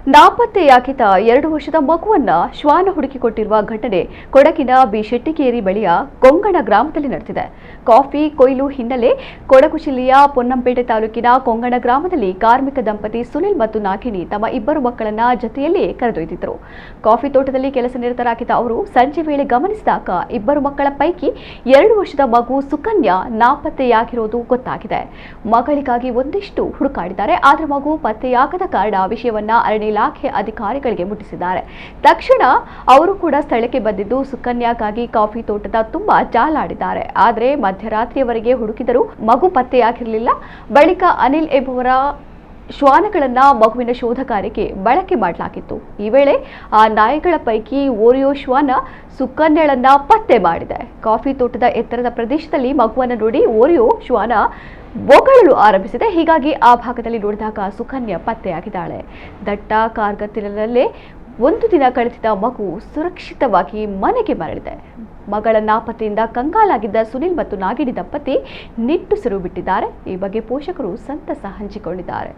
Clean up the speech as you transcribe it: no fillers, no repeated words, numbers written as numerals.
ನಾಪತ್ತೆಯಾಗಿದ್ದ 2 ವರ್ಷದ ಮಗುವನ್ನ ಶ್ವಾನ ಹುಡುಕಿಕೊಟ್ಟಿರುವ ಘಟನೆ ಕೊಡಗಿನ ಬಿಶೆಟ್ಟಿಗೇರಿ ಬಳಿಯ ಕೊಂಗಣ ಗ್ರಾಮದಲ್ಲಿ ನಡೆದಿದೆ. ಕಾಫಿ ಕೊಯ್ಲು ಹಿನ್ನೆಲೆ ಕೊಡಗು ಜಿಲ್ಲೆಯ ಪೊನ್ನಂಪೇಟೆ ತಾಲೂಕಿನ ಕೊಂಗಣ ಗ್ರಾಮದಲ್ಲಿ ಕಾರ್ಮಿಕ ದಂಪತಿ ಸುನಿಲ್ ಮತ್ತು ನಾಗಿನಿ ತಮ್ಮ 2 ಮಕ್ಕಳನ್ನ ಜೊತೆಯಲ್ಲಿ ಕರೆದೊಯ್ದಿದ್ದರು. ಕಾಫಿ ತೋಟದಲ್ಲಿ ಕೆಲಸ ನಿರತರಾಗಿದ್ದ ಅವರು ಸಂಜೆ ವೇಳೆ ಗಮನಿಸಿದಾಗ 2 ಮಕ್ಕಳ ಪೈಕಿ 2 ವರ್ಷದ ಮಗು ಸುಕನ್ಯಾ ನಾಪತ್ತೆಯಾಗಿರೋದು ಗೊತ್ತಾಗಿದೆ. ಮಗಳಿಗಾಗಿ ಒಂದಿಷ್ಟು ಹುಡುಕಾಡಿದ್ದಾರೆ. ಆದರೆ ಮಗು ಪತ್ತೆಯಾಗದ ಕಾರಣ ವಿಷಯವನ್ನ ಅರಣ್ಯ ಇಲಾಖೆ ಅಧಿಕಾರಿಗಳಿಗೆ ಮುಟ್ಟಿಸಿದ್ದಾರೆ. ತಕ್ಷಣ ಅವರು ಕೂಡ ಸ್ಥಳಕ್ಕೆ ಬಂದಿದ್ದು ಸುಕನ್ಯಾಗಾಗಿ ಕಾಫಿ ತೋಟದ ತುಂಬಾ ಜಾಲಾಡಿದ್ದಾರೆ. ಆದರೆ ಮಧ್ಯರಾತ್ರಿಯವರೆಗೆ ಹುಡುಕಿದರೂ ಮಗು ಪತ್ತೆಯಾಗಿರಲಿಲ್ಲ. ಬಳಿಕ ಅನಿಲ್ ಎಂಬುವರ ಶ್ವಾನಗಳನ್ನ ಮಗುವಿನ ಶೋಧ ಕಾರ್ಯಕ್ಕೆ ಬಳಕೆ ಮಾಡಲಾಗಿತ್ತು. ಈ ವೇಳೆ ಆ ನಾಯಿಗಳ ಪೈಕಿ ಓರಿಯೋ ಶ್ವಾನ ಸುಕನ್ಯಳನ್ನ ಪತ್ತೆ ಮಾಡಿದೆ. ಕಾಫಿ ತೋಟದ ಎತ್ತರದ ಪ್ರದೇಶದಲ್ಲಿ ಮಗುವನ್ನು ನೋಡಿ ಓರಿಯೋ ಶ್ವಾನ ಬೊಗಳಲು ಆರಂಭಿಸಿದೆ. ಹೀಗಾಗಿ ಆ ಭಾಗದಲ್ಲಿ ನೋಡಿದಾಗ ಸುಕನ್ಯಾ ಪತ್ತೆಯಾಗಿದ್ದಾಳೆ. ದಟ್ಟ ಕಾರ್ಗತ್ತಿಲಲ್ಲೇ 1 ದಿನ ಕಳೆದಿದ್ದ ಮಗು ಸುರಕ್ಷಿತವಾಗಿ ಮನೆಗೆ ಮರಳಿದೆ. ಮಗಳ ನಾಪತ್ತೆಯಿಂದ ಕಂಗಾಲಾಗಿದ್ದ ಸುನಿಲ್ ಮತ್ತು ನಾಗಿನಿ ದಂಪತಿ ನಿಟ್ಟುಸಿರು ಬಿಟ್ಟಿದ್ದಾರೆ. ಈ ಬಗ್ಗೆ ಪೋಷಕರು ಸಂತಸ ಹಂಚಿಕೊಂಡಿದ್ದಾರೆ.